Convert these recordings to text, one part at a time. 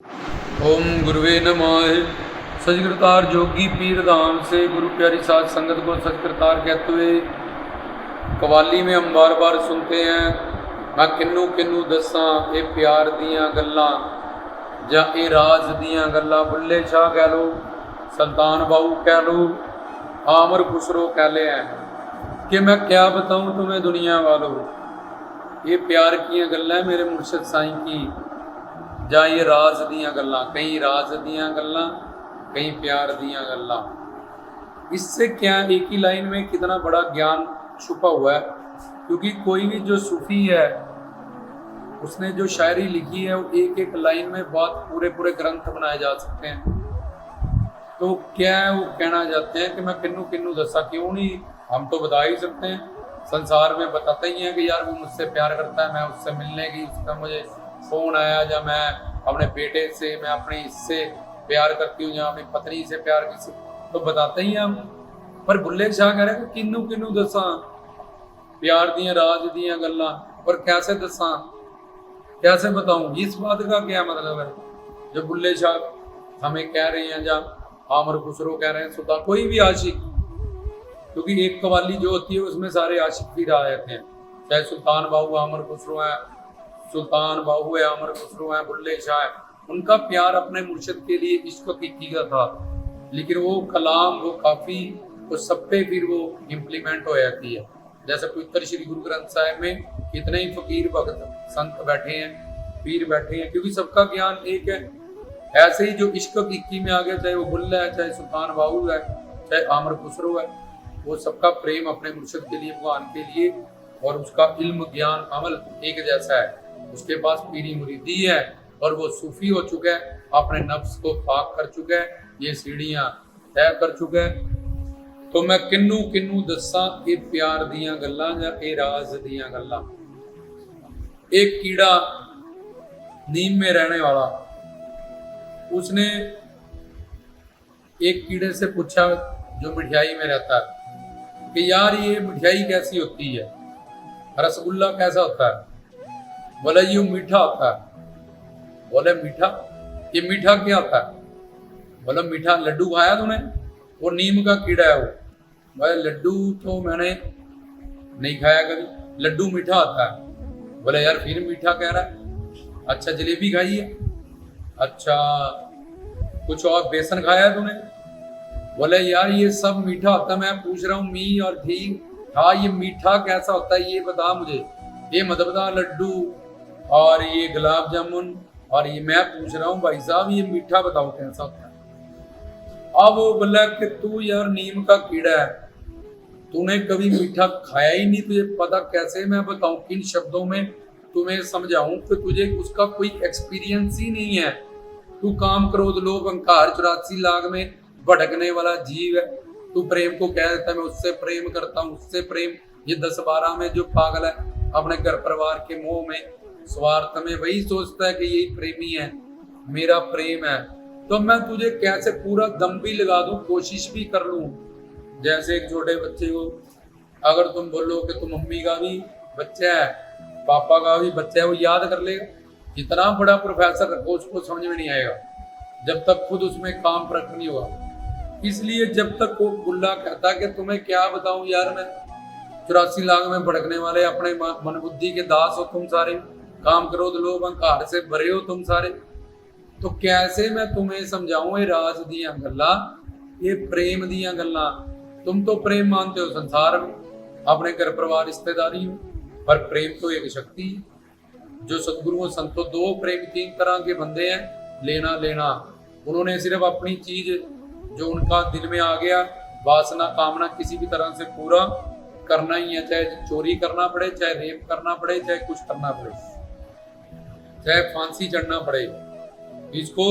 ओम गुरुवे नमः। सचकृतार जोगी पीर धाम से गुरु प्यारी साध संगत को सचकृतार कहते हुए कवाली में हम बार बार सुनते हैं, मैं किन्नू किन्नू दसा ये प्यार दियाँ गल्लां या ये राज दियाँ गल्लां। बुल्ले शाह कह लो, सुल्तान बाहू कह लो, आमर खुसरो कह ले हैं कि मैं क्या बताऊँ तुम्हें दुनिया वालों। ये प्यार की गल्लां मेरे मुर्शद साईं की, ਜਾਂ ये राज दियाँ गल्लां, कहीं राज दियाँ गल्लां कहीं प्यार दियाँ गल्लां। इससे क्या एक ही लाइन में कितना बड़ा ज्ञान छुपा हुआ है, क्योंकि कोई भी जो सूफी है उसने जो शायरी लिखी है वो एक एक लाइन में बहुत पूरे पूरे ग्रंथ बनाए जा सकते हैं। तो क्या है वो कहना चाहते हैं कि मैं किन्नू किन्नू दसा, क्यों नहीं, हम तो बता ही सकते हैं, संसार में बताते ही हैं कि यार वो मुझसे प्यार करता है, मैं उससे मिलने की, उसका मुझे फोन आया, या मैं अपने बेटे से, मैं अपनी इससे प्यार करती हूँ, या अपनी पत्नी से प्यार किसी, तो बताते ही हम। पर बुल्ले शाह कह रहे हैं कि किन्नू किन्नू दसा प्यार दियाँ राज दियाँ गल्लां, पर कैसे दसा, कैसे बताऊं, इस बात का क्या मतलब है जो बुल्ले शाह हमें कह रहे हैं, या आमर खुसरो कह रहे हैं, सुल्तान, कोई भी आशिक, क्योंकि एक कवाली जो होती है उसमें सारे आशिक भी आ जाते हैं, चाहे सुल्तान बाहू आमर खुसरो है, सुल्तान बाहू है, आमर खुसरो है, बुल्ले शाह है, उनका प्यार अपने मुर्शिद के लिए इश्क की का था, लेकिन वो कलाम वो काफ़ी वो सब पे फिर वो इम्प्लीमेंट हो जाती है। जैसे पवित्र श्री गुरु ग्रंथ साहिब में कितने ही फकीर भगत संत बैठे हैं, पीर बैठे हैं, क्योंकि सबका ज्ञान एक है। ऐसे ही जो इश्क की में आ गया, चाहे वो बुल्ला है, चाहे सुल्तान बाहू है, चाहे आमर खुसरो है, वो सबका प्रेम अपने मुर्शिद के लिए, भगवान के लिए, और उसका इल्म ज्ञान अमल एक जैसा है। उसके पास पीरी मुरीदी है और वो सूफी हो चुका है, अपने नफ्स को पाक कर चुका है, ये सीढ़ियां तय कर चुका है। तो मैं किन्नू किन्नू दसा ये प्यार दियां गल्लां या ये राज दियां गल्लां। एक कीड़ा नीम में रहने वाला, उसने एक कीड़े से पूछा जो मिठाई में रहता है कि यार ये मिठाई कैसी होती है, रसगुल्ला कैसा होता है? बोला ये मीठा होता है। बोले मीठा, ये मीठा क्या होता है? बोला मीठा लड्डू खाया तूने? वो नीम का कीड़ा है वो। बोले लड्डू तो मैंने नहीं खाया कभी, लड्डू मीठा होता है। बोले यार फिर मीठा कह रहा है, अच्छा जलेबी खाई है, अच्छा कुछ और बेसन खाया तूने? बोले यार ये सब मीठा होता है, मैं पूछ रहा हूँ मी और ठीक, हाँ ये मीठा कैसा होता है ये बता मुझे, ये मत बता लड्डू और ये गुलाब जामुन, और ये मैं पूछ रहा हूँ भाई साहब ये मीठा बताओ कैसा होता है। अब वो बोला कि तू यार नीम का कीड़ा है, तूने कभी मीठा खाया ही नहीं, तुझे पता कैसे मैं बताऊं, किन शब्दों में तुम्हें समझाऊं कि तुझे उसका कोई एक्सपीरियंस ही नहीं है। तू काम क्रोध लोभ अहंकार 84 लाख में भटकने वाला जीव है। तू प्रेम को कह देता है मैं उससे प्रेम करता हूँ, उससे प्रेम, ये 10-12 में जो पागल है अपने घर परिवार के मोह में, स्वार्थ में, वही सोचता है कि यही प्रेमी है, मेरा प्रेम है। तो मैं तुझे कैसे पूरा दम भी लगा दूं, कोशिश भी कर लूं, जैसे एक छोटे बच्चे को अगर तुम बोलो कि तुम मम्मी का भी बच्चा है, पापा का भी बच्चा है, वो याद कर लेगा। जितना बड़ा प्रोफेसर रखो उसको समझ में नहीं आएगा जब तक खुद उसमें काम प्रकट नहीं होगा। इसलिए जब तक वो बुल्ला कहता कि तुम्हें क्या बताऊं यार, मैं 84 लाख में भड़कने वाले अपने मन बुद्धि के दास हो तुम सारे, काम क्रोध लोभ अहंकार से भरे हो तुम सारे, तो कैसे मैं तुम्हें समझाऊं ये राज दियां गल्लां, ये प्रेम दियां गल्लां। तुम तो प्रेम मानते हो संसार में, अपने घर परिवार रिश्तेदारी में, पर प्रेम तो एक शक्ति है। जो सदगुरुओं संतों, दो प्रेम 3 तरह के बंदे हैं, लेना लेना। उन्होंने सिर्फ अपनी चीज जो उनका दिल में आ गया, वासना कामना किसी भी तरह से पूरा करना ही है, चाहे चोरी करना पड़े, चाहे रेप करना पड़े, चाहे कुछ करना पड़े, चाहे फांसी चढ़ना पड़े, इसको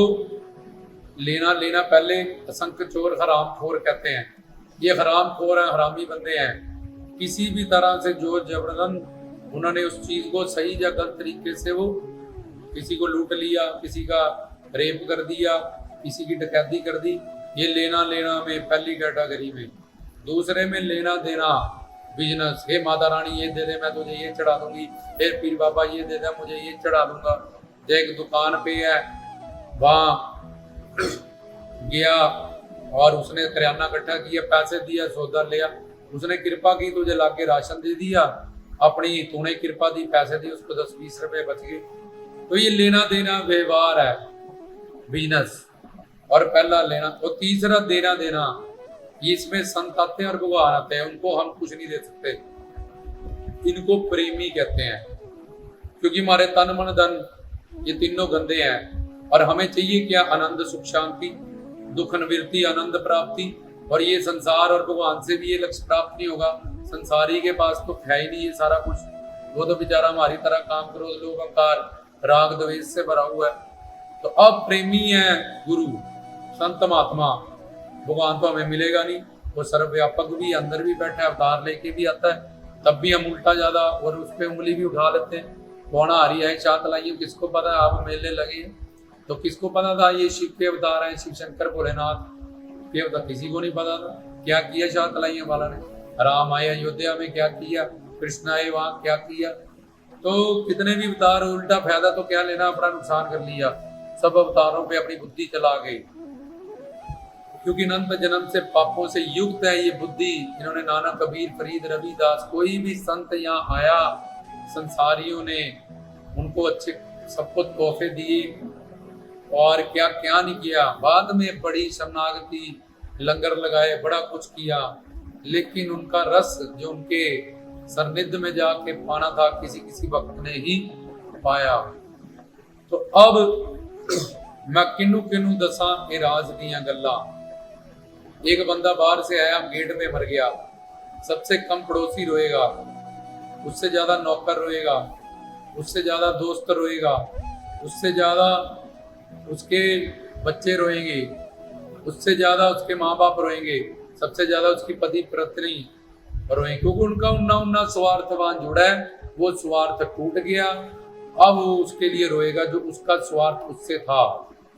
लेना लेना। पहले असंख्य चोर हराम खोर कहते हैं, ये हराम खोर है, हरामी बंदे हैं। किसी भी तरह से जोर जबरदस्त उन्होंने उस चीज को सही या गलत तरीके से वो किसी को लूट लिया, किसी का रेप कर दिया, किसी की डकैती कर दी, ये लेना लेना में पहली कैटेगरी में। दूसरे में लेना देना, बिजनेस, हे माता रानी ये दे दे मैं तुझे ये चढ़ा दूंगी, फिर पीर बाबा ये दे दे मुझे ये चढ़ा दूंगा। एक दुकान पे है वहां गया और उसने करियाना इकट्ठा किया, पैसे दिया, सौदा लिया, उसने कृपा की, तुझे लाके राशन दे दिया, अपनी तूने कृपा दी, पैसे दिए, उसको 10-20 रुपए बच गए। तो ये लेना देना व्यवहार है, बिजनेस। और पहला लेना, और तीसरा देना देना, इसमें संत आते हैं और भगवान आते हैं, उनको हम कुछ नहीं दे सकते, इनको प्रेमी कहते हैं, क्योंकि हमारे तन मन धन ये तीनों गंदे हैं। और हमें चाहिए क्या? आनंद, सुख, शांति, दुख निवृत्ति, आनंद प्राप्ति। और ये संसार और भगवान से भी ये लक्ष्य प्राप्त नहीं होगा। संसारी के पास तो है ही नहीं ये सारा कुछ, वो तो बेचारा हमारी तरह काम, क्रोध, लोभ, अहंकार, राग, द्वेष से भरा हुआ है। तो अब प्रेमी है गुरु, संत, महात्मा। भगवान तो हमें मिलेगा नहीं, वो सर्वव्यापक भी, अंदर भी बैठा है, अवतार लेके भी आता है, तब भी हम उल्टा ज्यादा और उस पर उंगली भी उठा लेते हैं। कौन आ रही है शात लाई, किसको पता है? आप मेले लगे हैं तो किसको पता था ये शिव के अवतार हैं, शिव शंकर भोलेनाथ के अवतार? किसी को नहीं पता था। क्या किया शात लाई वाला ने? राम आए अयोध्या में, क्या किया? कृष्ण आए वहां, क्या किया? तो कितने भी अवतार, उल्टा फायदा तो क्या लेना, अपना नुकसान कर लिया। सब अवतारों पे अपनी बुद्धि चला गई, क्योंकि अनंत जन्म से पापों से युक्त है ये बुद्धि। इन्होंने नानक, कबीर, फरीद, रविदास, कोई भी संत यहाँ आया, संसारियों ने उनको अच्छे सबको तोहफे दिए, और क्या क्या नहीं किया। बाद में बड़ी शरणागति, लंगर लगाए, बड़ा कुछ किया, लेकिन उनका रस जो उनके सानिध्य में जाके पाना था, किसी किसी वक्त ने ही पाया। तो अब मैं किन्नू किन्नू दसा ए राज दियां गल्ला। एक बंदा बाहर से आया, गेट में मर गया, सबसे कम पड़ोसी रोएगा, उससे ज्यादा नौकर रोएगा, उससे ज्यादा दोस्त रोएगा, उससे ज्यादा उसके बच्चे रोएंगे, उससे ज्यादा उसके माँ बाप रोएंगे, सबसे ज्यादा उसकी पति पत्नी रोएंगे, क्योंकि उनका उन्ना स्वार्थवान जुड़ा है, वो स्वार्थ टूट गया। अब वो उसके लिए रोएगा जो उसका स्वार्थ उससे था,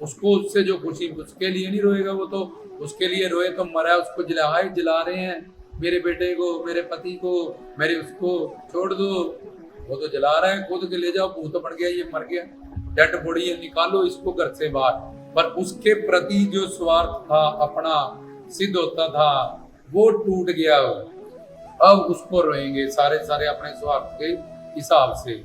उसको उससे जो खुशी, उसके लिए नहीं रोएगा। वो तो उसके लिए रोए तो मरा, उसको जला रहे हैं, मेरे बेटे को, मेरे पति को, मेरे उसको छोड़ दो, वो तो जला रहा है, खुद के ले जाओ, भूत बन गया, ये मर गया, डेड बॉडी है, निकालो इसको घर से बाहर। पर उसके प्रति जो स्वार्थ था अपना सिद्ध होता था, वो टूट गया। अब उसको रोएंगे सारे सारे अपने स्वार्थ के हिसाब से।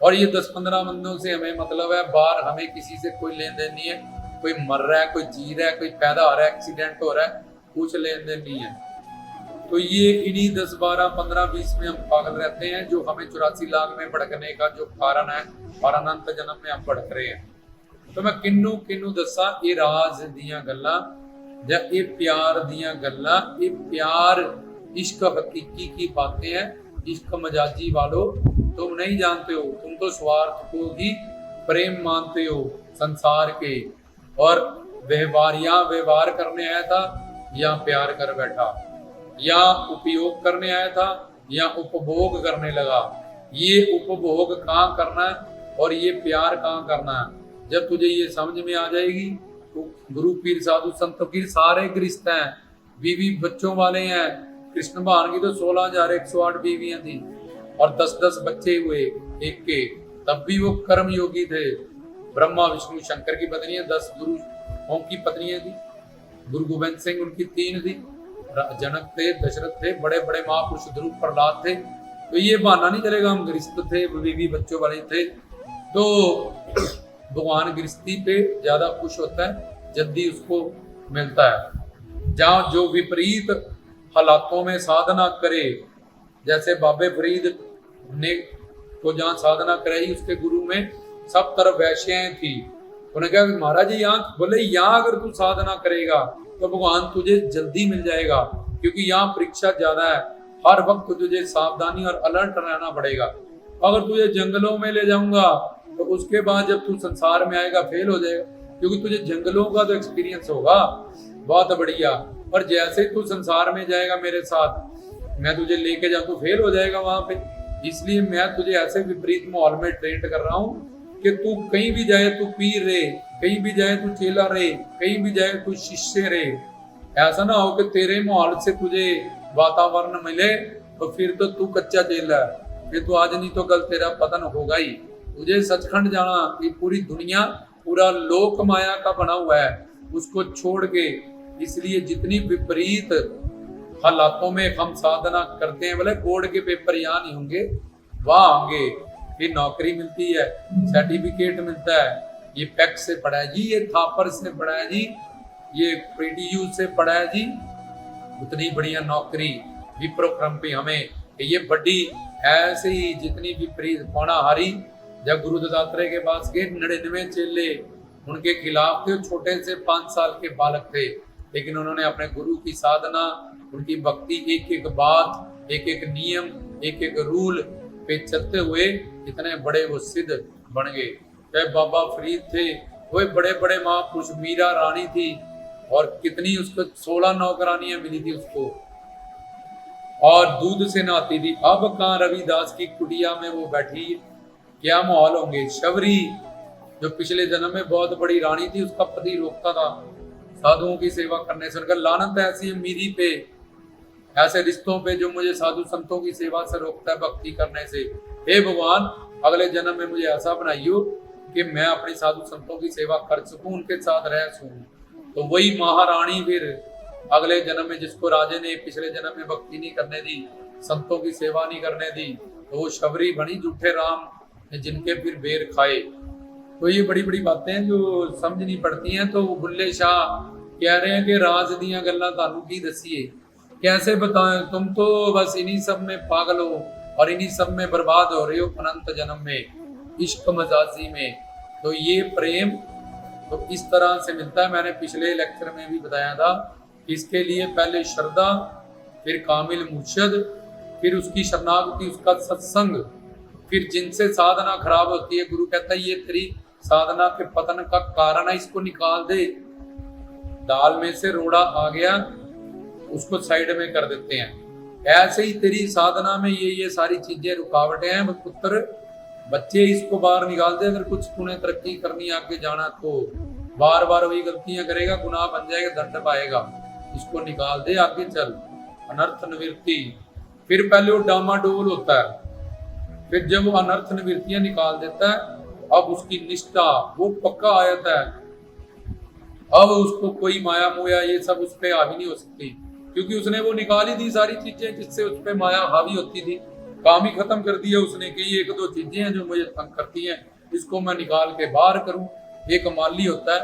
और ये 10-15 बंदों से हमें मतलब है, बाहर हमें किसी से कोई लेन देन नहीं है। कोई मर रहा है, कोई जी रहा है, कोई पैदा हो रहा है, एक्सीडेंट हो रहा है, कुछ लेन देन नहीं है। तो ये इन्हीं 10, 12, 15, 20 में हम पागल रहते हैं, जो हमें 84 लाख में भड़कने का जो कारण है, और अनंत जन्म में हम भड़क रहे हैं। तो मैं किन्नू किन्नू दसा ये राज दियां गल्लां, या ये प्यार दियां गल्लां, ये प्यार इश्क हकीकी की बातें हैं। इश्क मजाजी वालों तुम नहीं जानते हो, तुम तो स्वार्थ को ही प्रेम मानते हो संसार के। और व्यवहार करने आया था या प्यार कर बैठा, या उपयोग करने आया था या उपभोग करने लगा। ये उपभोग कहाँ करना है और ये प्यार कहाँ करना है, जब तुझे ये समझ में आ जाएगी तो गुरु पीर साधु संत फकीर सारे गृहस्थ हैं, बीवी बच्चों वाले हैं। कृष्ण भगवान की तो 16,108 बीवियां थी और 10-10 बच्चे हुए एक के, तब भी वो कर्म योगी थे। ब्रह्मा विष्णु शंकर की पत्नियां 10 गुरुओं की पत्नियां थी। गुरु गोविंद सिंह उनकी 3 थी, जनक थे, दशरथ थे, बड़े बड़े महापुरुष ध्रुव, प्रहलाद थे। तो ये बहाना नहीं चलेगा हम गृहस्थ थे, बीवी बच्चों वाले थे। तो भगवान गृहस्थी पे ज्यादा खुश होता है, जल्दी उसको मिलता है। जहाँ जो विपरीत हालातों में साधना करे, जैसे बाबे फरीद ने को जहाँ साधना कराई, उसके गुरु में सब तरफ वैश्याएं थी। उन्होंने कहा महाराज जी यहाँ, बोले यहाँ अगर तू साधना करेगा तो भगवान तुझे जल्दी मिल जाएगा, क्योंकि यहाँ परीक्षा ज्यादा है, हर वक्त तुझे सावधानी और अलर्ट रहना पड़ेगा। अगर तुझे जंगलों में ले जाऊंगा तो उसके बाद जब तू संसार में आएगा फेल हो जाएगा, क्योंकि तुझे जंगलों का तो एक्सपीरियंस होगा बहुत बढ़िया। पर जैसे तू संसार में जाएगा मेरे साथ, मैं तुझे लेके जाऊं तो फेल हो जाएगा वहां पे। इसलिए मैं तुझे ऐसे विपरीत माहौल में ट्रेन कर रहा हूँ कि तू कहीं भी जाए तू पीर रहे, कहीं भी जाए तू चेला रहे, कहीं भी जाए तू शिष्य रहे। ऐसा ना हो कि तेरे माहौल से तुझे वातावरण मिले तो फिर तो तू कच्चा चेला है, फिर तो आज नहीं तो कल तेरा पतन होगा ही। तुझे सचखंड जाना, ये पूरी दुनिया पूरा लोक माया का बना हुआ है उसको छोड़ के, इसलिए जितनी विपरीत हालातों में हम साधना करते हैं, बोले बोर्ड के पेपर यहाँ नहीं होंगे वहां होंगे, फिर नौकरी मिलती है, सर्टिफिकेट मिलता है, ये पैक से पढ़ा है जी, ये थापर से पढ़ा है जी, ये पीटीयू से पढ़ा है जी, उतनी बढ़िया नौकरी विप्रो क्रम पे हमें ये बड़ी। ऐसे ही जितनी विपरीत पौनाहारी जब गुरु दत्तात्रेय के पास गए 99 चेले उनके खिलाफ थे, छोटे से 5 साल के बालक थे, लेकिन उन्होंने अपने गुरु की साधना, उनकी भक्ति, एक एक बात, एक एक नियम, एक एक रूल पे चलते हुए इतने बड़े वो सिद्ध बन गए। चाहे बाबा फरीद थे, वो बड़े बड़े महापुरुष, मीरा रानी थी और कितनी उसको 16 नौकरानियां मिली थी उसको, और दूध से नहाती थी। अब कहाँ रविदास की कुटिया में वो बैठी, क्या माहौल होंगे। शबरी जो पिछले जन्म में बहुत बड़ी रानी थी, उसका पति रोकता था साधुओं की सेवा करने से। उनका लानत ऐसी है मेरी पे, ऐसे रिश्तों पे जो मुझे साधु संतों की सेवा से रोकता है, भक्ति करने से। हे भगवान, अगले जन्म में मुझे ऐसा बनाइयो कि मैं अपनी साधु संतों की सेवा कर सकूं, उनके साथ रह सकूं। तो वही महारानी फिर अगले जन्म में, जिसको राजे ने पिछले जन्म में भक्ति नहीं करने दी, संतों की सेवा नहीं करने दी, तो वो शबरी बनी, झूठे राम ने जिनके फिर बेर खाए। तो ये बड़ी बड़ी बातें जो समझ नहीं पड़ती हैं। तो वो बुल्ले शाह कह रहे हैं कि राज दियां गल्लां तानू की दसीए, कैसे बताएं, तुम तो बस इन्हीं सब में पागल हो और इन्हीं सब में बर्बाद हो रहे हो अनंत जन्म में, इश्क मजाजी में। तो ये प्रेम तो इस तरह से मिलता है। मैंने पिछले लेक्चर में भी बताया था, इसके लिए पहले श्रद्धा, फिर कामिल मुर्शद, फिर उसकी शरणागति, उसका सत्संग, फिर जिनसे साधना खराब होती है, गुरु कहता है ये तेरी साधना के पतन का कारण है, इसको निकाल दे। दाल में से रोड़ा आ गया, उसको साइड में कर देते हैं। ऐसे ही तेरी साधना में ये सारी चीजें रुकावटें हैं पुत्र, बच्चे इसको बाहर निकाल दे। अगर कुछ तूने तरक्की करनी, आगे जाना, तो बार बार वही गलतियां करेगा, गुनाह बन जाएगा, दंड पाएगा। इसको निकाल दे, आगे चल। अनर्थ निवृत्ति, फिर पहले वो डामाडोल होता है, फिर जब वो अनर्थ निवृत्तियां निकाल देता है, अब उसकी निष्ठा वो पक्का आयत है। अब उसको कोई माया मोया ये सब उस पर हावी नहीं हो सकती, क्योंकि उसने वो निकाल ही दी सारी चीजें जिससे उस पर माया हावी होती थी। काम ही खत्म कर दिया उसने कि ये 1-2 चीजें हैं जो मुझे तंग करती हैं, इसको मैं निकाल के बाहर करूं। एक माली होता है,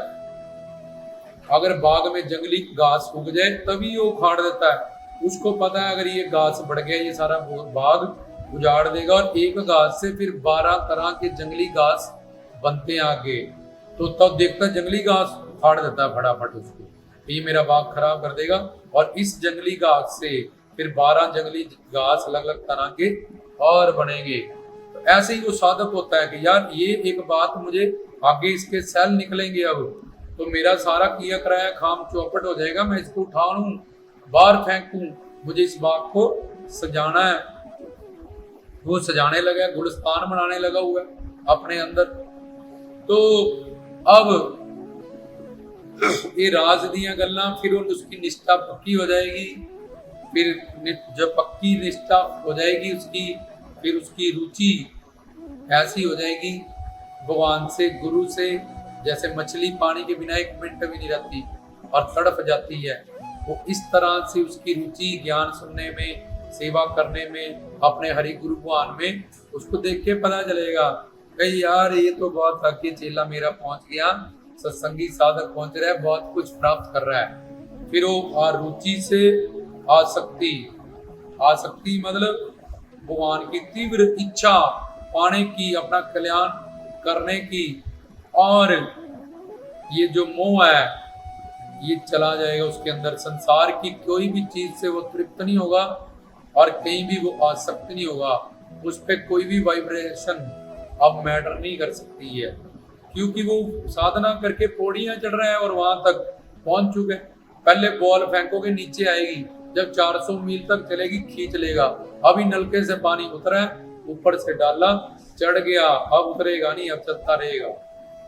अगर बाग में जंगली घास उग जाए तभी वो उखाड़ देता है। उसको पता है अगर ये घास बढ़ गया ये सारा बाग उजाड़ देगा, और एक घास से फिर 12 तरह के जंगली घास बनते हैं आगे। तो तब देखता है जंगली घास उखाड़ देता है फटाफट उसको, ये मेरा बाग खराब कर देगा। और इस जंगली घास से फिर 12 जंगली घास अलग अलग तरह के और बनेंगे। तो ऐसे ही वो साधक होता है कि यार ये एक बात मुझे आगे इसके सेल निकलेंगे, अब तो मेरा सारा किया कराया खाम चौपट हो जाएगा, मैं इसको उठा लूं, बाहर फेंकूं, मुझे इस बाग को सजाना है। वो सजाने लगा, गुलस्तान बनाने लगा हुआ है अपने अंदर। तो अब ये राज दियां गल्लां, फिर उसकी निष्ठा पक्की हो जाएगी। फिर जब पक्की निष्ठा हो जाएगी उसकी, फिर उसकी रुचि ऐसी हो जाएगी भगवान से, गुरु से, जैसे मछली पानी के बिना 1 मिनट भी नहीं रहती और तड़प जाती है। वो इस तरह से उसकी रुचि ज्ञान सुनने में, सेवा करने में, अपने हरि गुरु भगवान में, उसको देख के पता चलेगा कहीं यार ये तो बहुत आगे चेला मेरा पहुंच गया, सत्संगी साधक पहुंच रहा है, बहुत कुछ प्राप्त कर रहा है। फिर वो रुचि से आसक्ति, आसक्ति मतलब भगवान की तीव्र इच्छा पाने की, अपना कल्याण करने की, और ये जो मोह है ये चला जाएगा उसके अंदर। संसार की कोई भी चीज से वो तृप्त नहीं होगा और कहीं भी वो आसक्त नहीं होगा, उस पर कोई भी वाइब्रेशन अब मैटर नहीं कर सकती है, क्योंकि वो साधना करके पौड़ियां चढ़ रहा है और वहां तक पहुंच चुके। पहले बॉल फेंकोगे नीचे आएगी, जब 400 मील तक चलेगी खींच लेगा। अभी नलके से पानी उतरा है, ऊपर से डाला, चढ़ गया, अब उतरेगा नहीं, अब चलता रहेगा।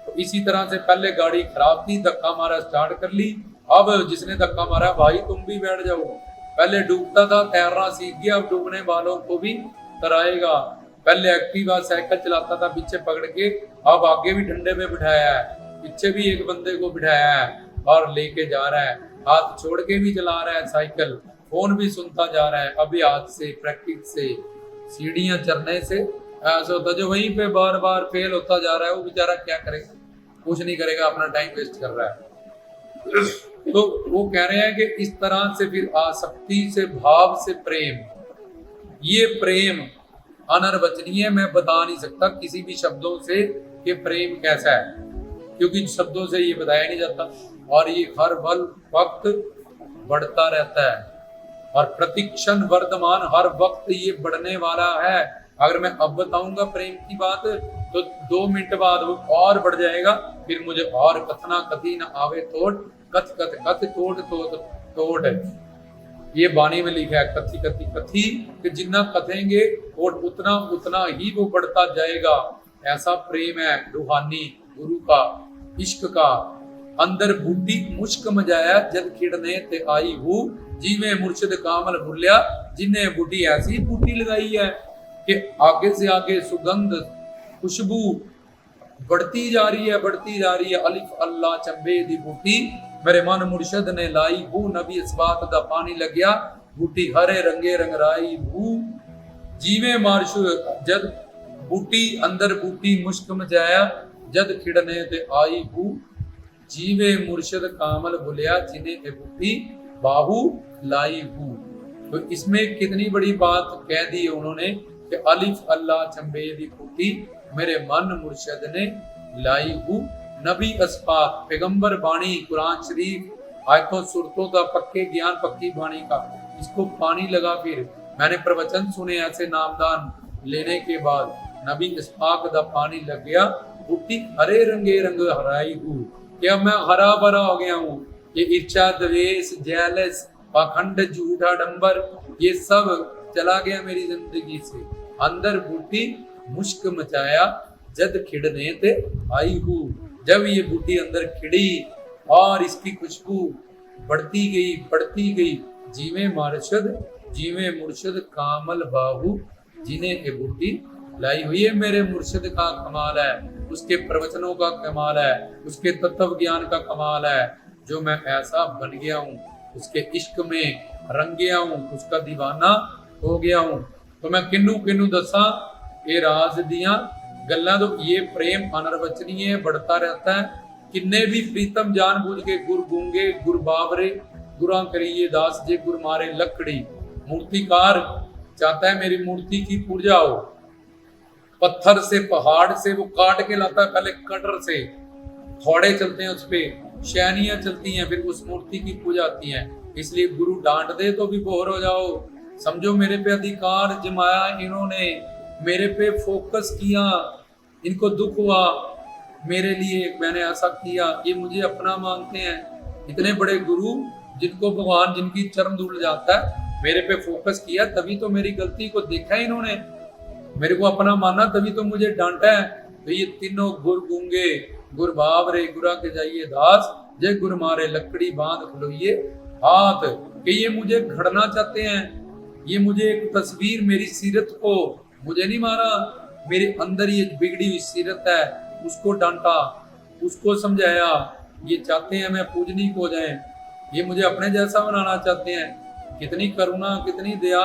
तो इसी तरह से पहले गाड़ी खराब थी, धक्का मारा, स्टार्ट कर ली, अब जिसने धक्का मारा भाई तुम भी बैठ जाओ। पहले डूबता था, तैरना सीख गया, अब डूबने वालों को भी तराएगा। पहले एक्टिवा साइकिल चलाता था पीछे पकड़ के, अब आगे भी डंडे में बिठाया है। पीछे भी एक बंदे को बिठाया है और लेके जा रहा है, हाथ छोड़ के भी चला रहा है साइकिल, फोन भी सुनता जा रहा है। अभी हाथ से प्रैक्टिस से सीढ़ियां चढ़ने से ऐसा होता है। जो वहीं पे बार बार फेल होता जा रहा है वो बेचारा क्या करेगा, कुछ नहीं करेगा, अपना टाइम वेस्ट कर रहा है। तो वो कह रहे हैं कि इस तरह से फिर आसक्ति से, भाव से प्रेम, ये प्रेम अनर्वचनीय, मैं बता नहीं सकता किसी भी शब्दों से कि प्रेम कैसा है, क्योंकि शब्दों से ये बताया नहीं जाता। और ये हर वक्त बढ़ता रहता है और प्रतिक्षण वर्तमान, हर वक्त ये बढ़ने वाला है। अगर मैं अब बताऊंगा प्रेम की बात तो 2 मिनट बाद वो और बढ़ जाएगा, फिर मुझे और कथना कथी न आवे तोड़, कथ कथ कथ तोड़ तोड़ तोड़। ये वाणी में लिखा है कथी कथी कथी, कि जितना कथेंगे और उतना उतना ही वो बढ़ता जाएगा। ऐसा प्रेम है रूहानी, गुरु का, इश्क का। अंदर बूटी मुश्क मजाया जद खिड़ने ते आई हूँ, जीवे मुर्शिद कामल भूलिया, जिन्हें बूटी ऐसी बूटी लगाई है कि आगे से आगे सुगंध खुशबू बढ़ती जा रही है, बढ़ती जा रही है। अलिफ अल्लाह चंबे दी बूटी मेरे मन मुर्शद ने लाई हूँ, नबी इस बात दा पानी लग गया, बूटी हरे रंगे रंग राई हूँ, जीवे मार्श जद बूटी अंदर बूटी मुश्क मचाया जद खिड़ने ते आई हूँ, जीवे मुर्शद कामल बुलिया, जिन्हें ए बूटी बाहू लाई हूँ। तो इसमें कितनी बड़ी बात कह दी है उन्होंने कि अलिफ अल्लाह चंबे दी बूटी मेरे मन मुर्शद ने लाई हूँ। नबी अस्पात पैगंबर बाणी, कुरान शरीफ आयतों सुरतों का पक्के ज्ञान, पक्की बाणी का, इसको पानी लगा। फिर मैंने प्रवचन सुने ऐसे नामदान लेने के बाद, नबी अस्पाक दा पानी लग गया, बूटी हरे रंगे रंग हराई हूँ, कि अब मैं हरा भरा हो गया हूँ। ये इच्छा, द्वेष, जेलस, पाखंड, झूठ, आडंबर, ये सब चला गया मेरी जिंदगी से। अंदर बूटी मुश्क मचाया जद खिड़ने ते आई हूँ, जब ये बूटी अंदर खिड़ी और इसकी खुशबू बढ़ती गई, जीवे मार्शद, जीवे मुर्शद कामल बाहू, जिन्हें ये बूटी लाई हुई है। मेरे मुर्शद का कमाल है, उसके प्रवचनों का कमाल है, उसके तत्व ज्ञान का कमाल है, जो मैं ऐसा बन गया हूँ, उसके इश्क में रंग गया हूँ, उसका दीवाना हो गया हूँ। तो मैं किन्नू किन्नू दसा ये राज दिया गल्ला। तो ये प्रेम अनर्वचनीय बढ़ता रहता है। किन्ने भी प्रीतम जान बूझ के गुर गूंगे, गुर बाबरे, गुरा करिए दास जे, गुर मारे लकड़ी। मूर्तिकार चाहता है मेरी मूर्ति की पूजा हो, पत्थर से, पहाड़ से वो काट के लाता है, पहले कटर से थोड़े चलते हैं, उस पे शैनियां चलती हैं, फिर उस मूर्ति की पूजा आती है। इसलिए गुरु डांट दे तो भी बोर हो जाओ, समझो मेरे पे अधिकार जमाया इन्होंने, मेरे पे फोकस किया, इनको दुख हुआ मेरे लिए, मैंने ऐसा किया, ये मुझे अपना मानते हैं। इतने बड़े गुरु जिनको भगवान, जिनकी चरण धूल जाता है, मेरे पे फोकस किया, तभी तो मेरी गलती को देखा इन्होंने, मेरे को अपना माना, तभी तो मुझे डांटा है। तो ये तीनों गुर गूंगे, गुर बाबरे, गुरा के जाइए दास, जय गुर मारे लकड़ी बांध खलोइए हाथ। कि ये मुझे घड़ना चाहते हैं, ये मुझे एक तस्वीर, मेरी सीरत को, मुझे नहीं मारा, मेरे अंदर ये बिगड़ी हुई सीरत है, उसको डांटा, उसको समझाया। ये चाहते हैं मैं पूजनीक हो जाए, ये मुझे अपने जैसा बनाना चाहते हैं। कितनी करुणा, कितनी दया,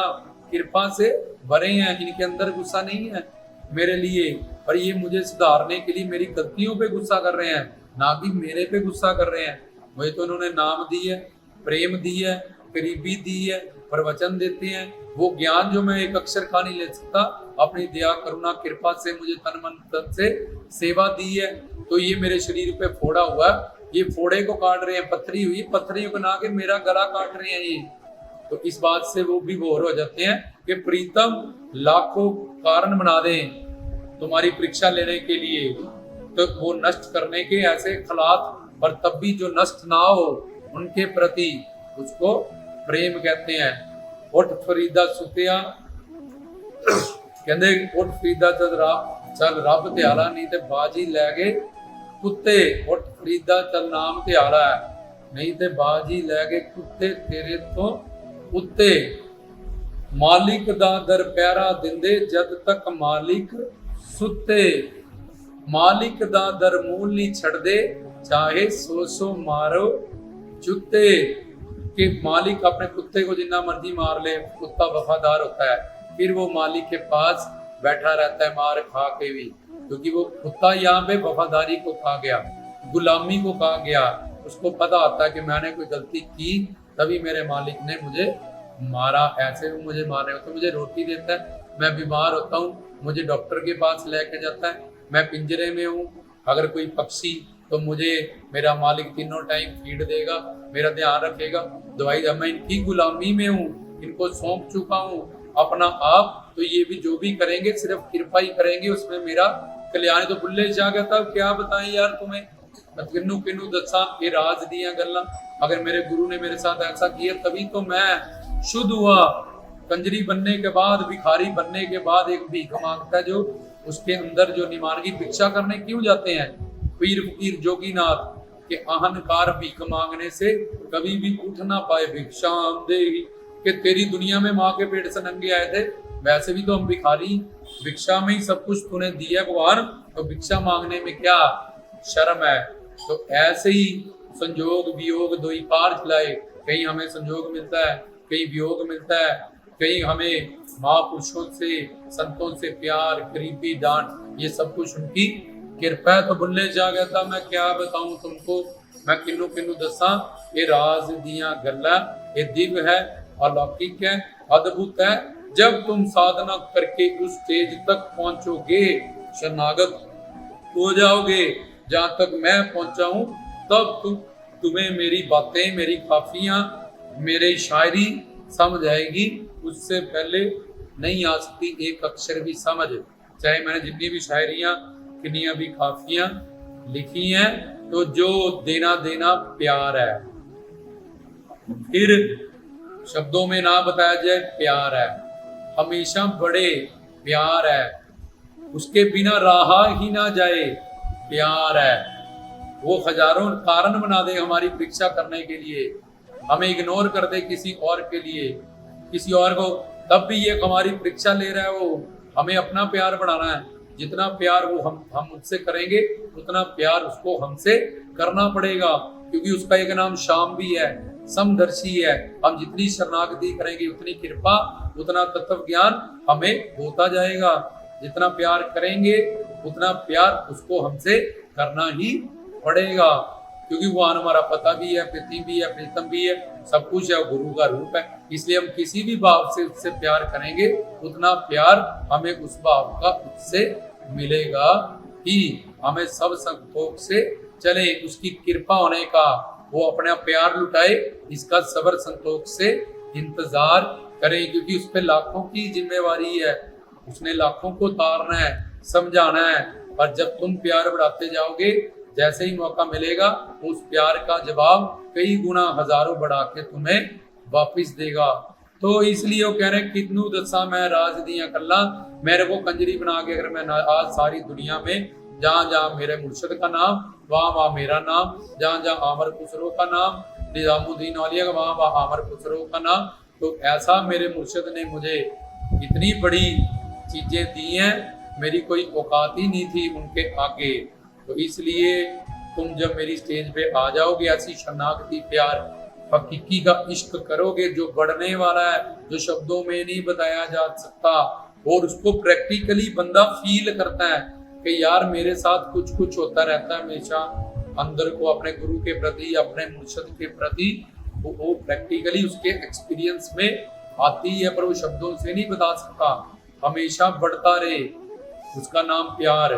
कृपा से भरे हैं, इनके अंदर गुस्सा नहीं है मेरे लिए, पर ये मुझे सुधारने के लिए मेरी गलतियों पे गुस्सा कर रहे हैं, ना कि मेरे पे गुस्सा कर रहे हैं। मुझे तो उन्होंने नाम दी है, प्रेम दी है, करीबी दी है, प्रवचन देते हैं, वो ज्ञान जो मैं एक अक्षर का नहीं ले सकता, अपनी दया करुणा कृपा से मुझे तन मन धन से सेवा दी है। तो ये मेरे शरीर पे फोड़ा हुआ, ये फोड़े को काट रहे हैं, पत्थरी हुई, पत्थरी बना के मेरा गला काट रहे हैं ये। तो इस बात से वो भी बोर हो जाते हैं कि प्रीतम लाखों कारण बना दें तुम्हारी परीक्षा लेने के लिए, तो वो नष्ट करने के ऐसे खलात, पर तब भी जो नष्ट ना हो उनके प्रति, उसको प्रेम कहते हैं। उठ फरीदा सुतिया, कहते उठ फरीदा चल रब ध्याला, नहीं ते बाजी लै गए कुत्ते। उठ फरीदा चल नाम ध्याला है, नहीं ते बाजी लै गए कुत्ते तेरे तो उत्ते। मालिक दा दर प्यारा दिंदे जद तक मालिक सुते, मालिक दा दर मूल नहीं छड़ दे चाहे सो सो मारो जुत्ते। के मालिक अपने कुत्ते को जितना मर्जी मार ले, कुत्ता वफादार होता है, फिर वो मालिक के पास बैठा रहता है मार खा के भी, क्योंकि वो कुत्ता यहाँ पे वफादारी को खा गया, गुलामी को खा गया। उसको पता होता है कि मैंने कोई गलती की तभी मेरे मालिक ने मुझे मारा, ऐसे वो मुझे मारे हो तो मुझे रोटी देता है, मैं बीमार होता हूँ मुझे डॉक्टर के पास लेके जाता है, मैं पिंजरे में हूँ, अगर कोई पक्षी तो मुझे मेरा मालिक तीनों टाइम फीड देगा, मेरा ध्यान रखेगा, दवाई। मैं इनकी गुलामी में हूँ, इनको सौंप चुका हूँ अपना आप, तो ये भी जो भी करेंगे सिर्फ कृपा ही करेंगे, उसमें मेरा कल्याण। तो बुल्ले शाह कहता क्या बताएं यार तुम्हें, किन्नू किन्नू दसा ये राज दिया गल्ला, अगर मेरे गुरु ने मेरे साथ ऐसा किया तभी तो मैं शुद्ध हुआ। कंजरी बनने के बाद, भिखारी बनने के बाद एक भीख मांगता जो उसके अंदर जो निमार्गी भिक्षा करने क्यों जाते हैं, पीर फकीर जोगीनाथ के अहंकार भीख मांगने से कभी भी उठ ना पाए, भिक्षा देगी कि तेरी दुनिया में माँ के पेट से नंगे आए थे, वैसे भी तो हम भिखारी, भिक्षा में ही सब कुछ तूने दिया भगवान, तो भिक्षा मांगने में क्या शर्म है। तो ऐसे ही संयोग वियोग दो ही पार चलाए, कहीं हमें संयोग मिलता है, कहीं वियोग मिलता है, कहीं हमें महापुरुषों से संतों से प्यार, करीबी, डांट, ये सब कुछ उनकी कृपा है। तो बुल्ले जा गया था, मैं क्या बताऊं तुमको, मैं किन्नू किन्नू दसा ये राज दिया गल्ला, ये दिव्य है, अलौकिक है, अद्भुत है। जब तुम साधना करके उस स्टेज तक पहुंचोगे, शरणागत हो जाओगे जहां तक मैं पहुंचा हूं, तब तुम्हें मेरी बातें, मेरी काफियां, मेरी शायरी समझ आएगी, उससे पहले नहीं आ सकती एक अक्षर भी समझ। चाहे मैंने जितनी भी शायरियां, कितनी भी काफियां लिखी हैं, तो जो देना देना प्यार है, फिर शब्दों में ना बताया जाए प्यार है, हमेशा बड़े प्यार है, उसके बिना रहा ही ना जाए प्यार है। वो हजारों कारण बना दे हमारी परीक्षा करने के लिए, हमें इग्नोर कर दे किसी और के लिए, किसी और को, तब भी ये हमारी परीक्षा ले रहा है, वो हमें अपना प्यार बढ़ाना है। जितना प्यार वो हम उससे करेंगे उतना प्यार उसको हमसे करना पड़ेगा, क्योंकि उसका एक नाम शाम भी है, समदर्शी है। हम जितनी शरणागति करेंगे उतनी कृपा, उतना तत्व ज्ञान हमें होता जाएगा। जितना प्यार करेंगे उतना प्यार उसको हमसे करना ही पड़ेगा, क्योंकि वो हमारा पता भी है, प्रीति भी है, प्रीतम भी है, सब कुछ है, गुरु का रूप है। इसलिए हम किसी भी भाव से उससे प्यार करेंगे उतना प्यार हमें उस भाव का उससे मिलेगा ही। हमें सब संतोष से चले, उसकी कृपा होने का, वो अपना प्यार लुटाए, इसका सबर संतोष से इंतजार करें, क्योंकि उस पर लाखों की जिम्मेवारी है, उसने लाखों को तारना है, समझाना है। और जब तुम प्यार बढ़ाते जाओगे, जैसे ही मौका मिलेगा उस प्यार का जवाब कई गुना हजारों बढ़ा के तुम्हें वापिस देगा। तो इसलिए वो कह रहे हैं कितनू दसा मैं राज दिया कल्ला, मेरे को कंजरी बना के अगर मैं आज सारी दुनिया में जहाँ जहाँ मेरे मुर्शद का नाम, वहाँ वहाँ मेरा नाम, जहाँ जहाँ आमर खुसरो का नाम, निजामुद्दीन औलिया का, वहाँ वहाँ आमर खुसरो का नाम। तो ऐसा मेरे मुर्शद ने मुझे इतनी बड़ी चीजें दी हैं, मेरी कोई औकात ही नहीं थी उनके आगे। तो इसलिए तुम जब मेरी स्टेज पे आ जाओगे, ऐसी शरणागति प्यार हकीकी का इश्क करोगे जो बढ़ने वाला है, जो शब्दों में नहीं बताया जा सकता, और उसको प्रैक्टिकली बंदा फील करता है कि यार मेरे साथ कुछ कुछ होता रहता है हमेशा अंदर को, अपने गुरु के प्रति, अपने मुर्शद के प्रति, वो प्रैक्टिकली उसके एक्सपीरियंस में आती है, पर वो शब्दों से नहीं बता सकता। हमेशा बढ़ता रहे, उसका नाम प्यार,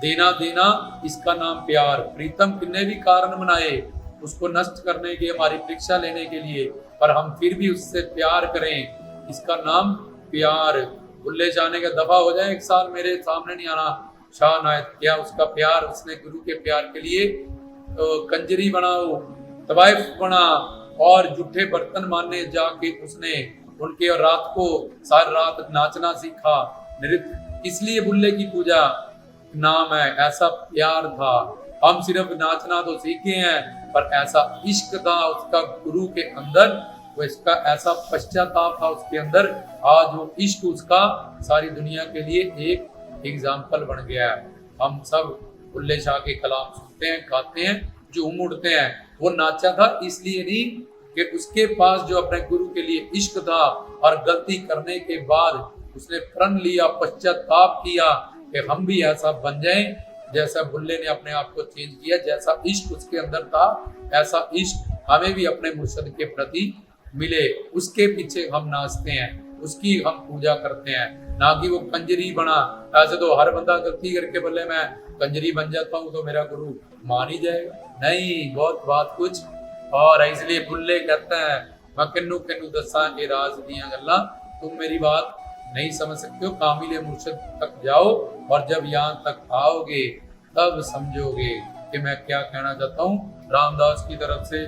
देना देना इसका नाम प्यार। प्रीतम कितने भी कारण बनाए उसको नष्ट करने के, हमारी परीक्षा लेने के लिए, पर हम फिर भी उससे प्यार करें, इसका नाम प्यार। बुल्ले जाने का दफा हो जाए, एक साल मेरे सामने नहीं आना, शाह नायत क्या उसका प्यार, उसने गुरु के प्यार के लिए कंजरी बनाओ, तवाइफ बना, और जूठे बर्तन मारने जाके उसने उनके, और रात को सारी रात नाचना सीखा, नृत्य, इसलिए बुल्ले की पूजा नाम है। ऐसा प्यार था, हम सिर्फ नाचना तो सीखे हैं, पर ऐसा इश्क था उसका गुरु के अंदर, वो इसका ऐसा पश्चाताप था उसके अंदर, आज वो इश्क उसका सारी दुनिया के लिए एक एग्जाम्पल बन गया है। हम सब बुल्ले शाह के कलाम सुनते हैं, गाते हैं, झूम उठते हैं। वो नाचा था इसलिए नहीं कि उसके पास जो अपने गुरु के लिए इश्क था, और गलती करने के बाद उसने प्रण लिया, पश्चाताप किया कि हम भी ऐसा बन जाएं जैसा बुल्ले ने अपने आप को चेंज किया। जैसा इश्क उसके अंदर था, ऐसा इश्क हमें भी अपने मुर्शद के प्रति मिले। उसके पीछे हम नाचते हैं, उसकी हम पूजा करते हैं, ना कि वो कंजरी बना। ऐसे तो हर बंदा गलती करके बोले मैं कंजरी बन जाता हूँ तो मेरा गुरु मान ही जाएगा। नहीं, बहुत बात कुछ और है। इसलिए बुल्ले कहते हैं मैं किन्नू किन्नू दसा के राज दियां गल्लां, तुम मेरी बात नहीं समझ सकते हो। कामिले मुर्शद तक जाओ और जब यहाँ तक आओगे तब समझोगे कि मैं क्या कहना चाहता हूँ। रामदास की तरफ से